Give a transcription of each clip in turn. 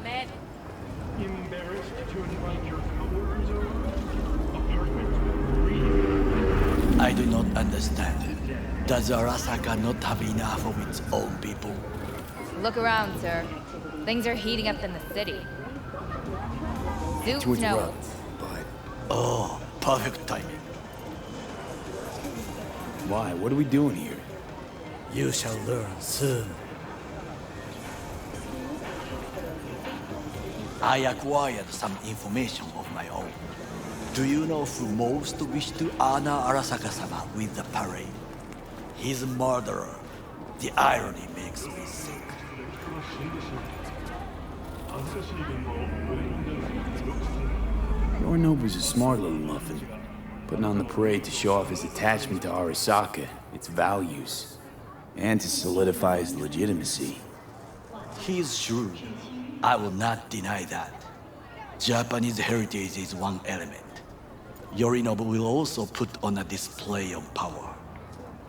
man. Embarrassed to invite your coworkers over? Apartment 3. I do not understand. Does Arasaka not have enough of its own people? Look around, sir. Things are heating up in the city. To Zoot knows. interrupt, but Oh, perfect timing. why? What are we doing here? You shall learn soon. I acquired some information of my own. Do you know who most wished to honor Arasaka-sama with the parade? His murderer. The irony makes me sick. Yorinobu's a smart little muffin, putting on the parade to show off his attachment to Arasaka, its values, and to solidify his legitimacy. He is shrewd. I will not deny that. Japanese heritage is one element. Yorinobu will also put on a display of power.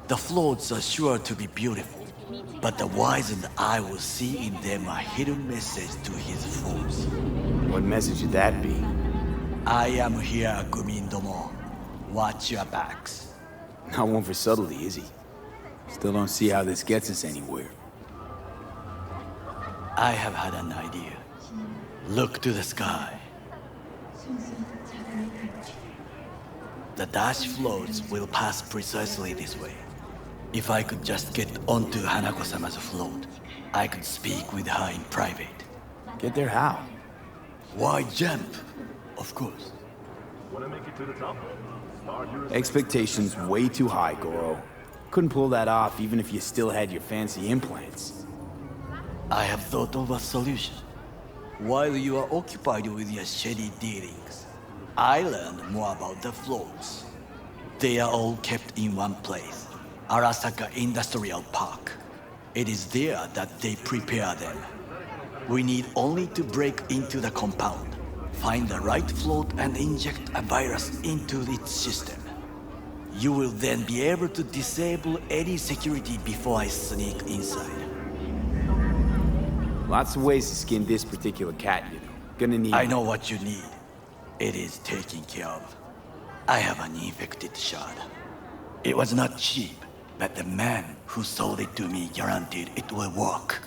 The floats are sure to be beautiful, but the wizened eye will see in them a hidden message to his foes. What message would that be? I am here, Gumindomo. Watch your backs. Not one for subtlety, is he? Still don't see how this gets us anywhere. I have had an idea. Look to the sky. The dash floats will pass precisely this way. If I could just get onto Hanako-sama's float, I could speak with her in private. Get there how? Why jump? Of course. Expectations way too high, Goro. Couldn't pull that off even if you still had your fancy implants. I have thought of a solution. While you are occupied with your shady dealings, I learned more about the floats. They are all kept in one place, Arasaka Industrial Park. It is there that they prepare them. We need only to break into the compound, find the right float and inject a virus into its system. You will then be able to disable any security before I sneak inside. Lots of ways to skin this particular cat, you know. Gonna need... I know what you need. It is taken care of. I have an infected shard. It was not cheap, but the man who sold it to me guaranteed it will work.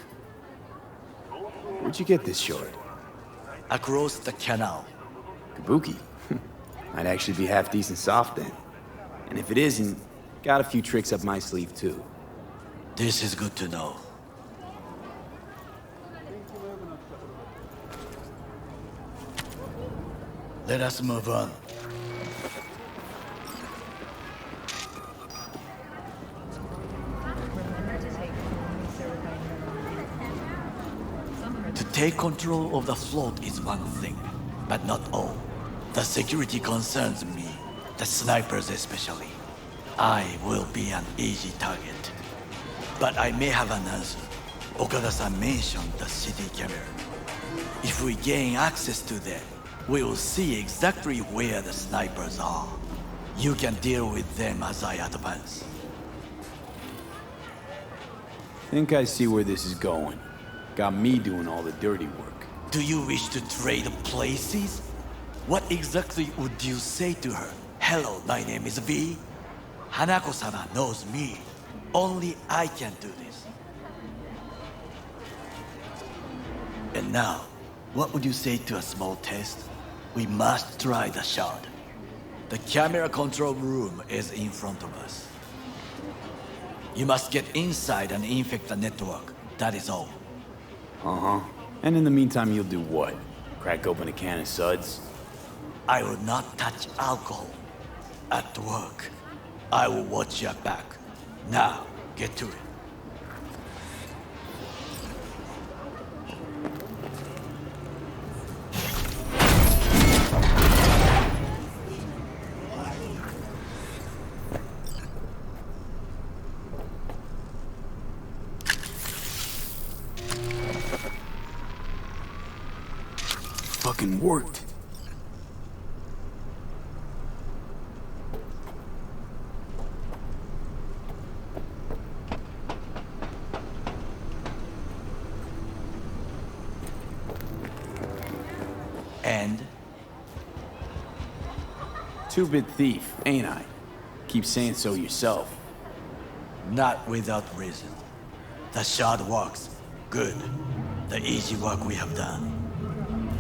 Where'd you get this shard? Across the canal. Kabuki. Might actually be half decent soft then. And if it isn't, got a few tricks up my sleeve too. This is good to know. Let us move on. To take control of the float is one thing, but not all. The security concerns me, the snipers especially. I will be an easy target. But I may have an answer. Okada-san mentioned the city camera. If we gain access to them, we will see exactly where the snipers are. You can deal with them as I advance. Think I see where this is going. Got me doing all the dirty work. Do you wish to trade places? What exactly would you say to her? Hello, my name is V. Hanako-sama knows me. Only I can do this. And now, what would you say to a small test? We must try the shard. The camera control room is in front of us. You must get inside and infect the network. That is all. Uh-huh. And in the meantime, you'll do what? Crack open a can of suds? I will not touch alcohol. At work, I will watch your back. Now, get to it. Fucking worked. And Two-bit thief, ain't I? Keep saying so yourself. not without reason. The shard works. Good. The easy work we have done.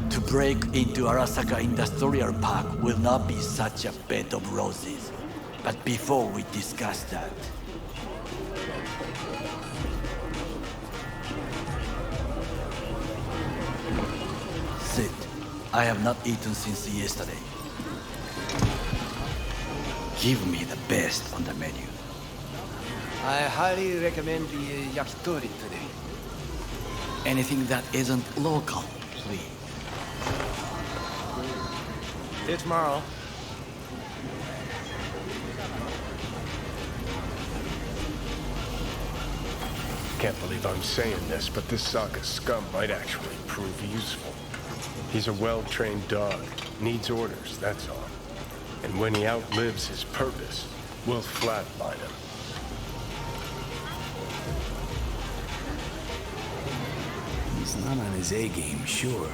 To break into Arasaka Industrial Park will not be such a bed of roses. But before we discuss that, sit. I have not eaten since yesterday. Give me the best on the menu. I highly recommend the yakitori today. Anything that isn't local, please. See you tomorrow. Can't believe I'm saying this, but this Sokka scum might actually prove useful. He's a well-trained dog. Needs orders, that's all. And when he outlives his purpose, we'll flatline him. He's not on his A-game, sure.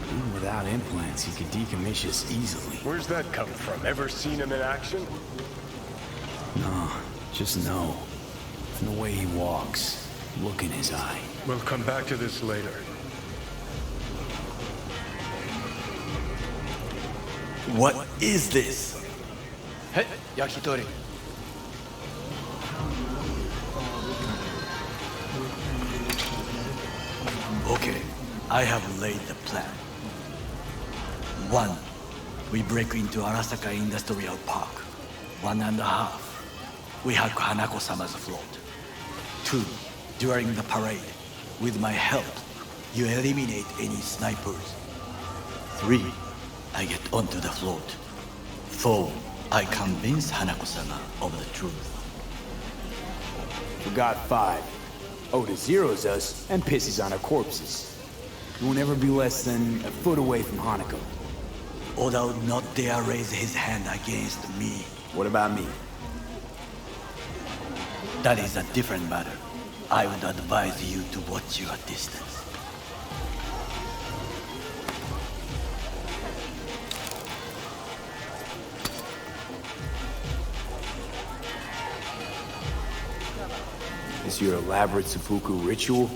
Even without implants, he could decommission us easily. Where's that come from? Ever seen him in action? No, just no. From the way he walks, look in his eye. We'll come back to this later. What is this? Hey, yakitori. Okay, I have laid the plan. 1. We break into Arasaka Industrial Park. 1.5. We hack Hanako-sama's float. 2. During the parade, with my help, you eliminate any snipers. 3. I get onto the float. 4. I convince Hanako-sama of the truth. Forgot 5. Oda zeros us and pisses on our corpses. He will never be less than a foot away from Hanako. Oda would not dare raise his hand against me. What about me? That is a different matter. I would advise you to watch your distance. Is your elaborate seppuku ritual?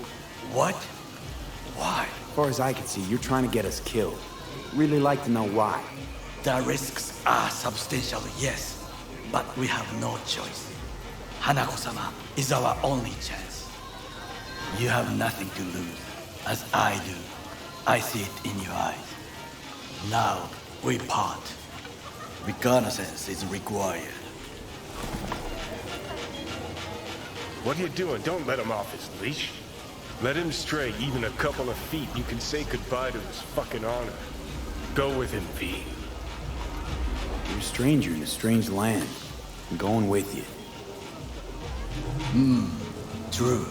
What? Why? As far as I can see, you're trying to get us killed. Really like to know why. The risks are substantial, yes, but we have no choice. Hanako-sama is our only chance. You have nothing to lose, as I do. I see it in your eyes. Now, we part. Reconnaissance is required. What are you doing? Don't let him off his leash. Let him stray even a couple of feet. You can say goodbye to his fucking honor. Go with him, V. You're a stranger in a strange land. I'm going with you. True.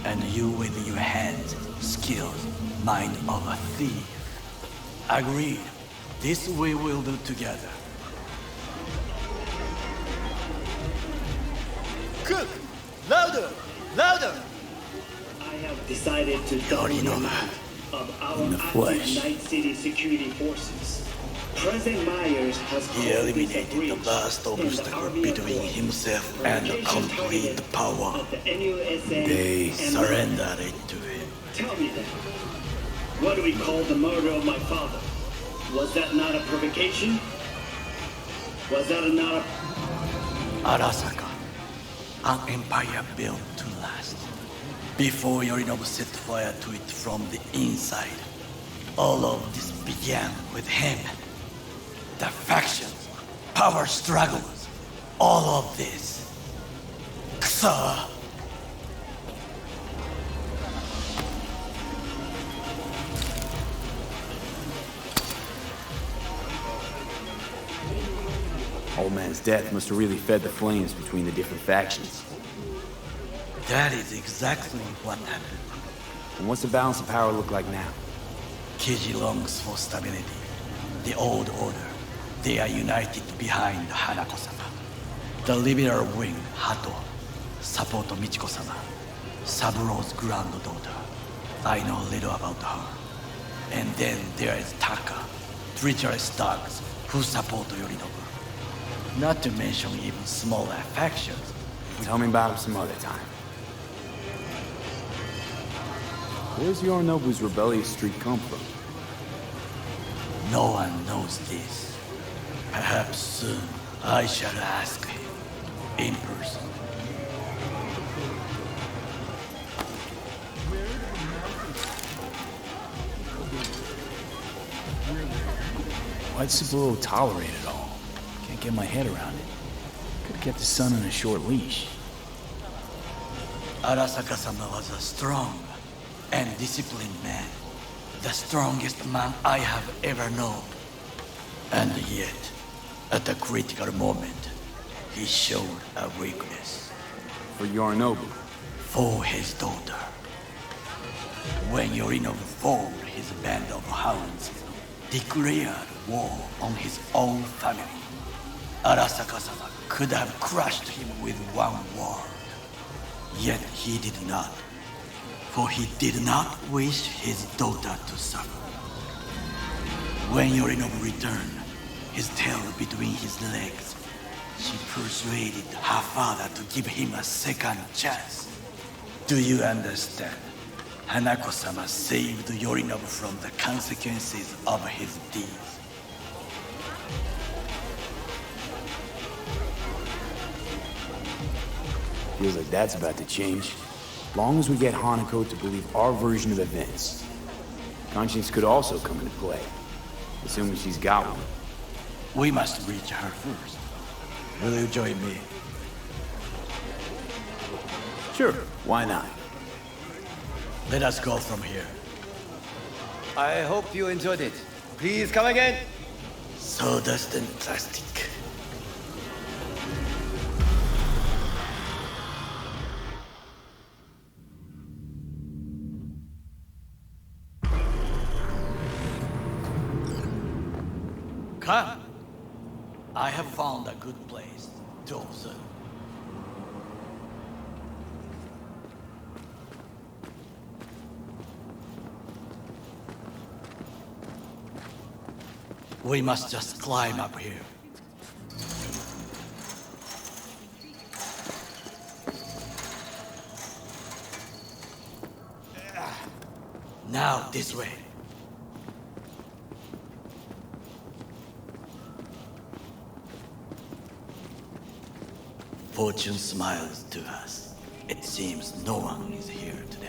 And you with your hands, skills, mind of a thief. Agreed. This we will do together. Cook! Louder! Louder! I have decided to double the Yorinobu. amount of our In the active flesh. Night City security forces. President Myers has He called this a eliminated the breach last in the obstacle Army between Accord. himself and complete power. Of the NUSA They and surrendered it to him. Tell me then, what do we call the murder of my father? Was that not a provocation? Was that not a... Arasaka, an empire built to last. Before Yorinobu set fire to it from the inside, all of this began with him. The factions, power struggles, all of this. Kusa! Old man's death must have really fed the flames between the different factions. That is exactly what happened. And what's the balance of power look like now? Kiji longs for stability. The old order. They are united behind Hanako-sama. The liberal wing, Hato, support Michiko-sama, Saburo's granddaughter. I know little about her. And then there is Taka, treacherous thugs who support Yorinobu. Not to mention even smaller factions. Tell me about him some other time. Where's Yorinobu's rebellious streak come from? No one knows this. Perhaps soon I shall ask him in person. Why'd Saburo tolerate it all? Can't get my head around it. Could've kept his son on a short leash. Arasaka-sama was a strong and disciplined man. The strongest man I have ever known. And yet, at a critical moment, he showed a weakness. For Yorinobu. For his daughter. When Yorinobu formed his band of hounds, declared war on his own family, Arasaka-sama could have crushed him with one word. Yet he did not. For he did not wish his daughter to suffer. When Yorinobu returned, his tail between his legs, she persuaded her father to give him a second chance. Do you understand? Hanako-sama saved Yorinobu from the consequences of his deeds. Feels like that's about to change. Long as we get Hanako to believe our version of events. Conscience could also come into play, assuming she's got one. We must reach her first. Will you join me? Sure, why not? Let us go from here. I hope you enjoyed it. Please come again. Sawdust and plastic. Come. I have found a good place to observe. We must just climb up here. Now, this way. Fortune smiles to us. It seems no one is here today.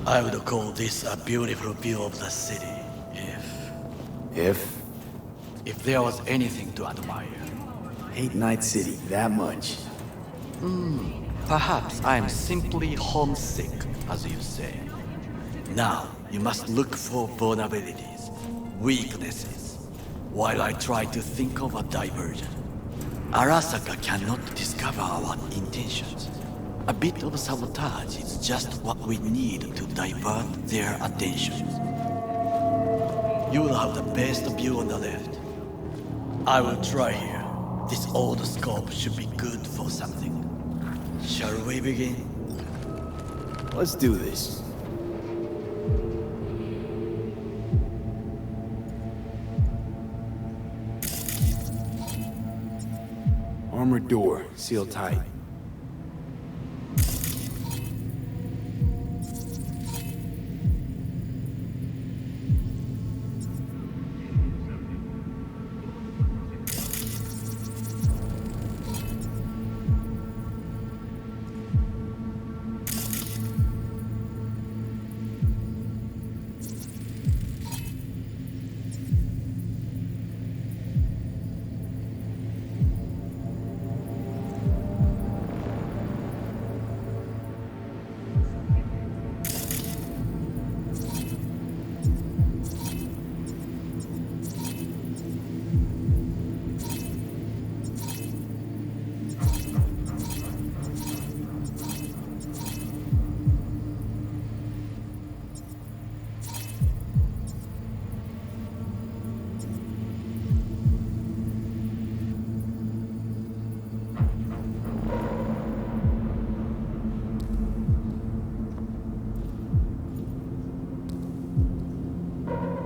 I would call this a beautiful view of the city, if there was anything to admire. Hate Night City that much. Perhaps I am simply homesick, as you say. Now, you must look for vulnerabilities, weaknesses, while I try to think of a diversion. Arasaka cannot discover our intentions. A bit of sabotage is just what we need to divert their attention. You will have the best view on the left. I will try here. This old scope should be good for something. Shall we begin? Let's do this. Armored door, sealed tight.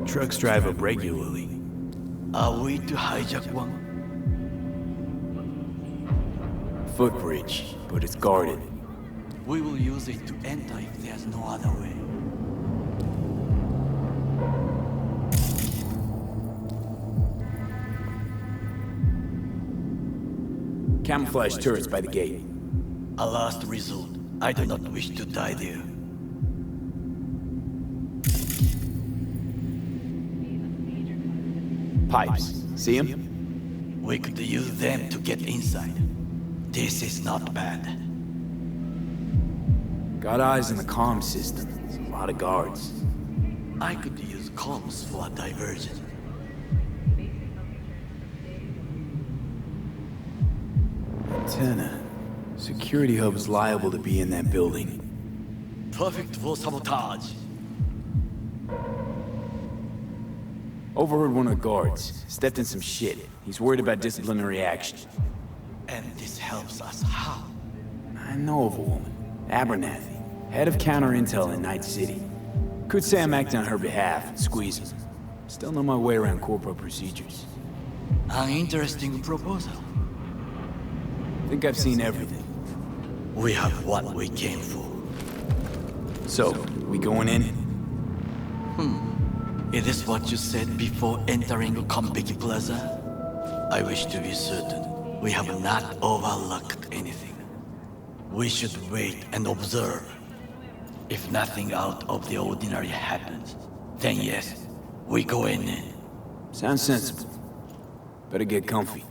Trucks drive up regularly. Are we to hijack one? Footbridge, but it's guarded. We will use it to enter if there's no other way. Camouflage turrets by the gate. A last resort. I do not wish to die there. Pipes. See them? We could use them to get inside. This is not bad. Got eyes on the comm system. A lot of guards. I could use comms for a diversion. Antenna. Security hub is liable to be in that building. Perfect for sabotage. Overheard one of the guards. Stepped in some shit. He's worried about disciplinary action. And this helps us how? I know of a woman. Abernathy. Head of counter intel in Night City. Could say I'm acting on her behalf. Squeeze him. Still know my way around corporate procedures. An interesting proposal. Think I've seen everything. We have what we came for. So, we going in? Is this what you said before entering Konpeki Plaza? I wish to be certain we have not overlooked anything. We should wait and observe. If nothing out of the ordinary happens, then yes, we go in. Sounds sensible. Better get comfy.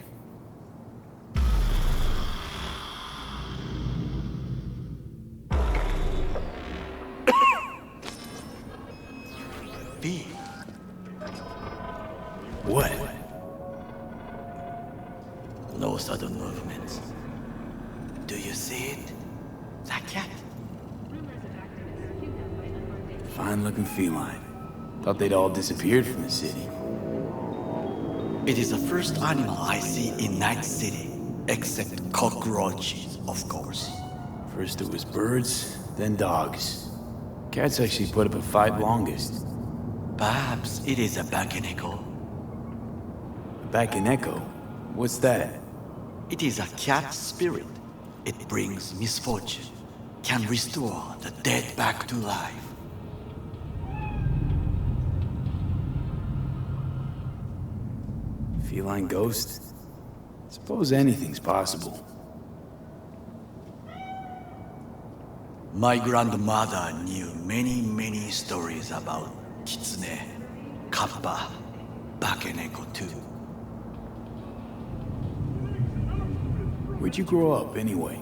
B. What? No sudden movements. Do you see it? That cat? Fine-looking feline. Thought they'd all disappeared from the city. It is the first animal I see in Night City, except cockroaches, of course. First it was birds, then dogs. Cats actually put up a fight longest. Perhaps it is a Bakeneko. Back in Echo? What's that? It is a cat spirit. It brings misfortune, can restore the dead back to life. Feline ghost? Suppose anything's possible. My grandmother knew many stories about Kitsune, Kappa, Bakeneko too. Where'd you grow up, anyway?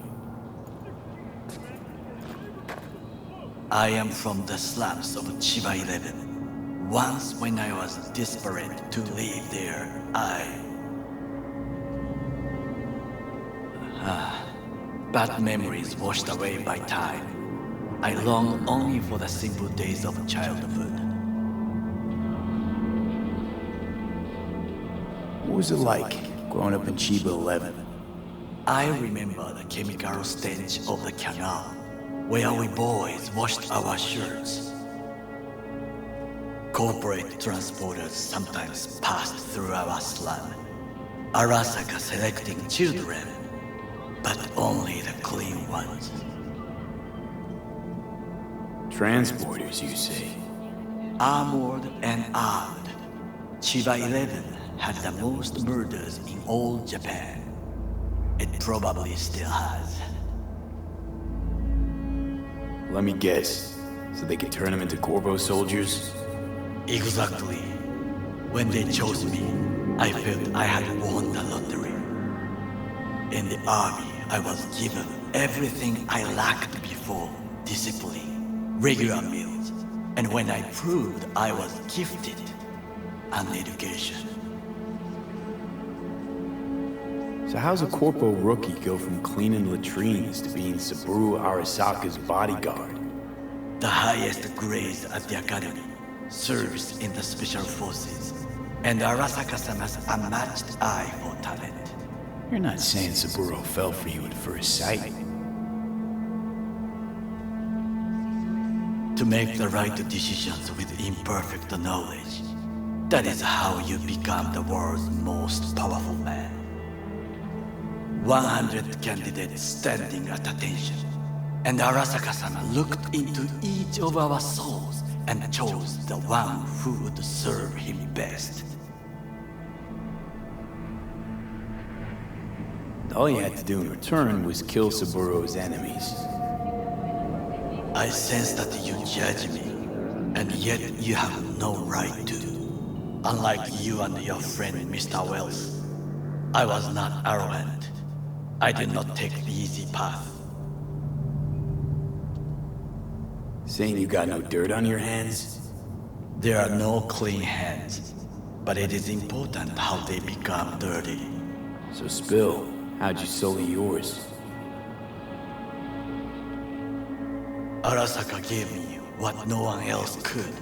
I am from the slums of Chiba 11. Once when I was desperate to live there, bad memories washed away by time. I long only for the simple days of childhood. What was it like, growing up in Chiba 11? I remember the chemical stench of the canal, where we boys washed our shirts. Corporate transporters sometimes passed through our slum. Arasaka selecting children, but only the clean ones. Transporters, you say? Armored and armed. Chiba 11 had the most murders in all Japan. It probably still has. Let me guess. So they could turn them into Corvo soldiers? Exactly. When they chose me, I felt I had won the lottery. In the army, I was given everything I lacked before: discipline, regular meals, and when I proved I was gifted, an education. So how's a Corpo rookie go from cleaning latrines to being Saburo Arasaka's bodyguard? The highest grades at the academy, serves in the special forces, and Arasaka-sama's unmatched eye for talent. You're not saying Saburo fell for you at first sight. To make the right decisions with imperfect knowledge, That is how you become the world's most powerful man. 100 candidates standing at attention, and Arasaka-sama looked into each of our souls and chose the one who would serve him best. All you had to do in return was kill Saburo's enemies. I sense that you judge me, and yet you have no right to. Unlike you and your friend Mr. Wells, I was not arrogant. I did not take the easy path. Saying you got no dirt on your hands? There are no clean hands, but it is important how they become dirty. So spill, how'd you sully yours? Arasaka gave me what no one else could.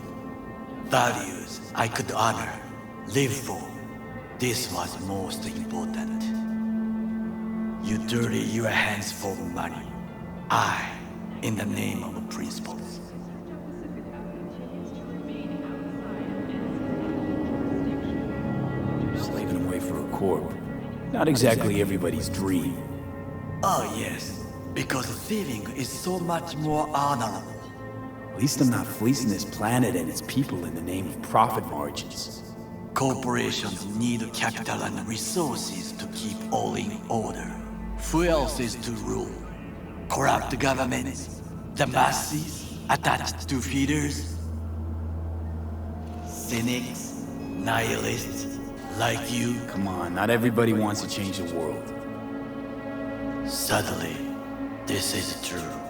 Values I could honor, live for. This was most important. You dirty your hands for money. I, in the name of principles. Slaving away for a corp. Not exactly everybody's dream. Oh yes, because thieving is so much more honorable. At least I'm not fleecing this planet and its people in the name of profit margins. Corporations need capital and resources to keep all in order. Who else is to rule? Corrupt governments? The masses attached to feeders? Cynics? Nihilists? Like you? Come on, not everybody wants to change the world. Sadly, this is true.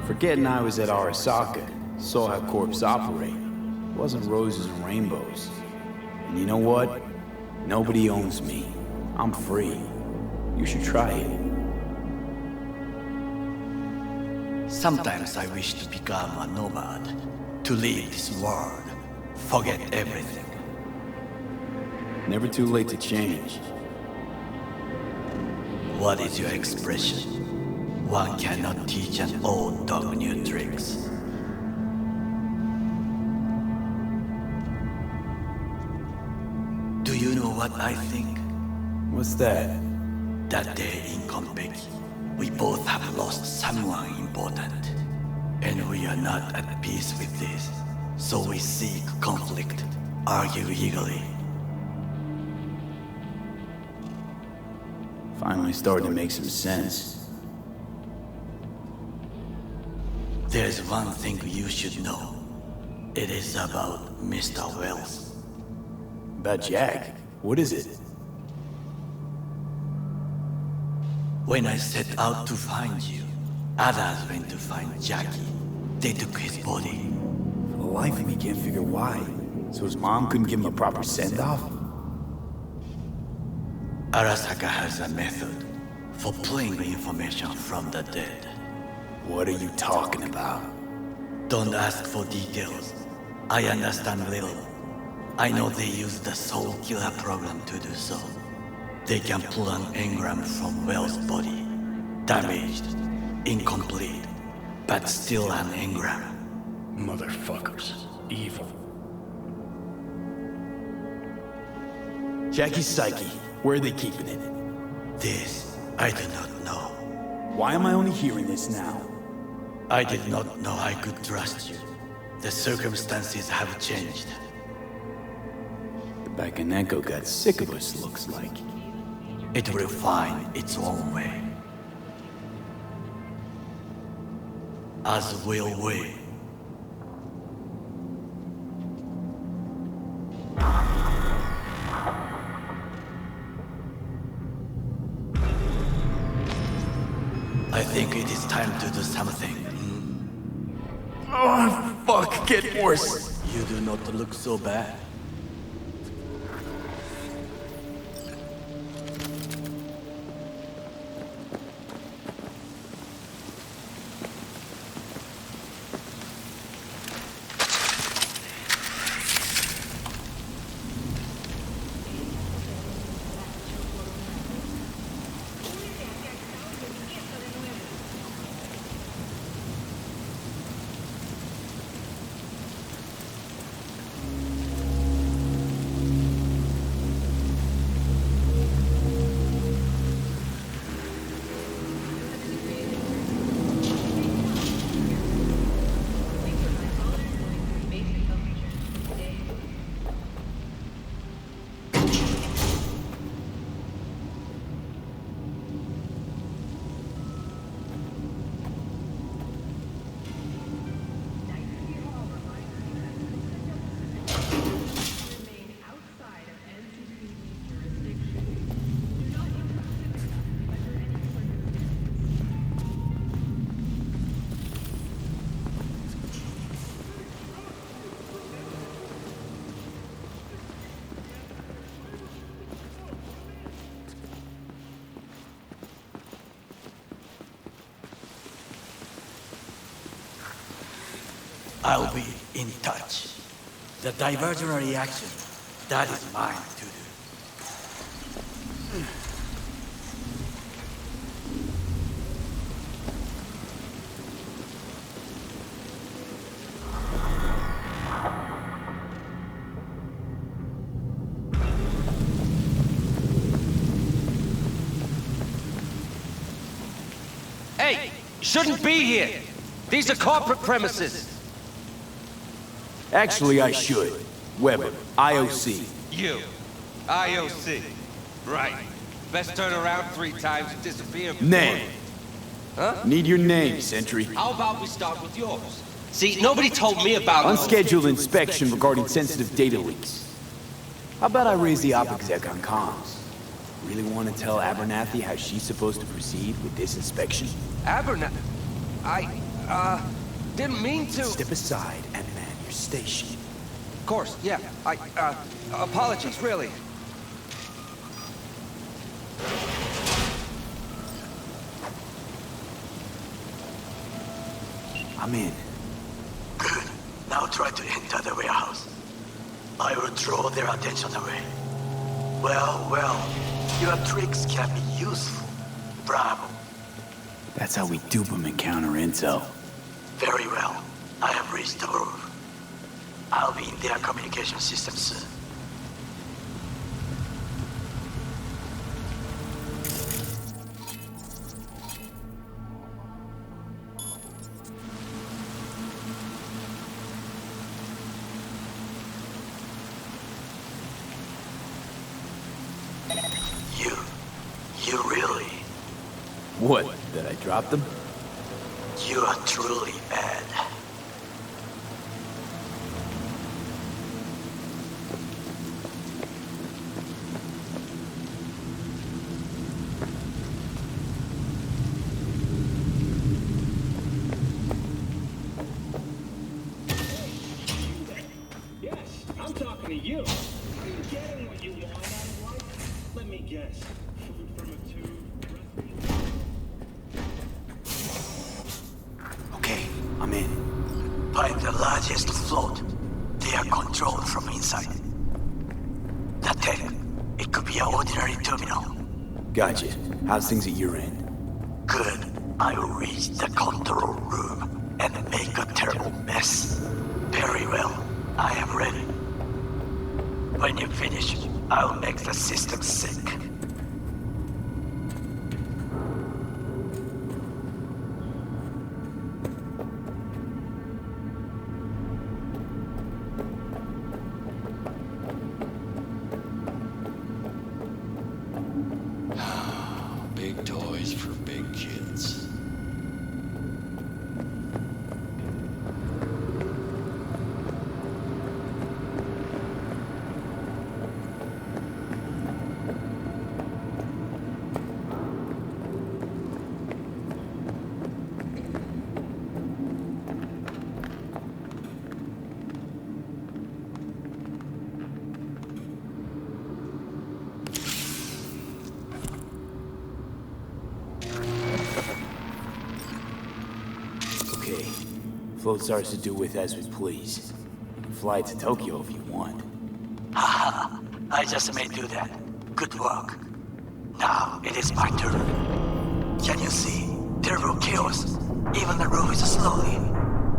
Forgetting I was at Arasaka, saw how corps operate. It wasn't roses and rainbows. And you know what? Nobody owns me. I'm free. You should try it. Sometimes I wish to become a nomad, to leave this world, forget everything. Never too late to change. What is your expression? One cannot teach an old dog new tricks. Do you know what I think? What's that? That day in Konpeki, we both have lost someone important. And we are not at peace with this. So we seek conflict, argue eagerly. Finally starting to make some sense. There's one thing you should know. It is about Mr. Wells. About Jack? What is it? When I set out to find you, others went to find Jackie. They took his body. For the life of me, can't figure why. So his mom couldn't give him a proper send-off? Arasaka has a method for pulling information from the dead. What are you talking about? Don't ask for details. I understand little. I know they use the Soul Killer program to do so. They can pull an engram from Wells' body. Damaged, incomplete, but still an engram. Motherfuckers. Evil. Jackie's psyche. Where are they keeping it? This, I do not know. Why am I only hearing this now? I did not know I could trust you. The circumstances have changed. The Bakaneko got sick of us, looks like. It will find its own way. As will we. I think it is time to do something. Oh, fuck, get worse. You do not look so bad. I'll be in touch. The diversionary action, that is mine to do. Hey, shouldn't be here. These are corporate premises. Actually, I should. Weber, IOC. You. IOC. Right. Best turn around 3 times and disappear before... Name. Huh? Need your name, Sentry. How about we start with yours? See, nobody told me about... Unscheduled inspection regarding sensitive data leaks. How about I raise the op exec on comms? Really want to tell Abernathy how she's supposed to proceed with this inspection? Abernathy? Didn't mean to... Step aside and man your station. Of course, yeah. Apologies, really. I'm in. Good. Now try to enter the warehouse. I will draw their attention away. Well, your tricks can be useful. Bravo. That's how we dupe them and counter intel. Very well. I have reached the roof. I'll be in their communication system soon. You really? What, that I dropped them? You are truly mad. Yes, I'm talking to you. Are you getting what you want out of life? Let me guess. Food from a tube. Okay, I'm in. Find the largest float. They are controlled from inside. That tech, it could be an ordinary terminal. Gotcha. How's things at your end? Good. I will reach the control room and make a terrible mess. Very well. I am ready. When you finish, I'll make the system sick. Big toys for big kids. Okay. Float starts to do with as we please. You can fly to Tokyo if you want. Haha, I just may do that. Good work. Now it is my turn. Can you see? Terrible chaos. Even the roof is slowly.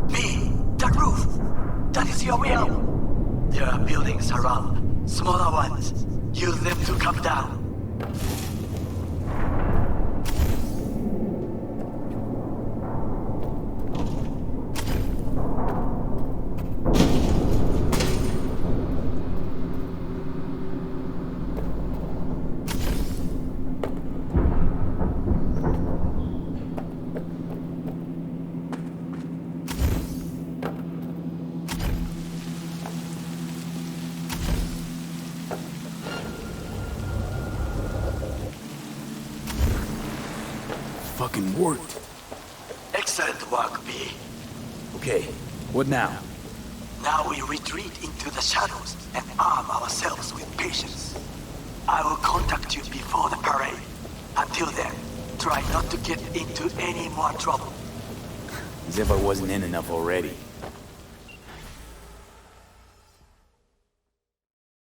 Me, the roof. That is your will. There are buildings around. Smaller ones. Use them to come down. Fucking worked. Excellent work, B. Okay, what now? Now we retreat into the shadows and arm ourselves with patience. I will contact you before the parade. Until then, try not to get into any more trouble. As if I wasn't in enough already.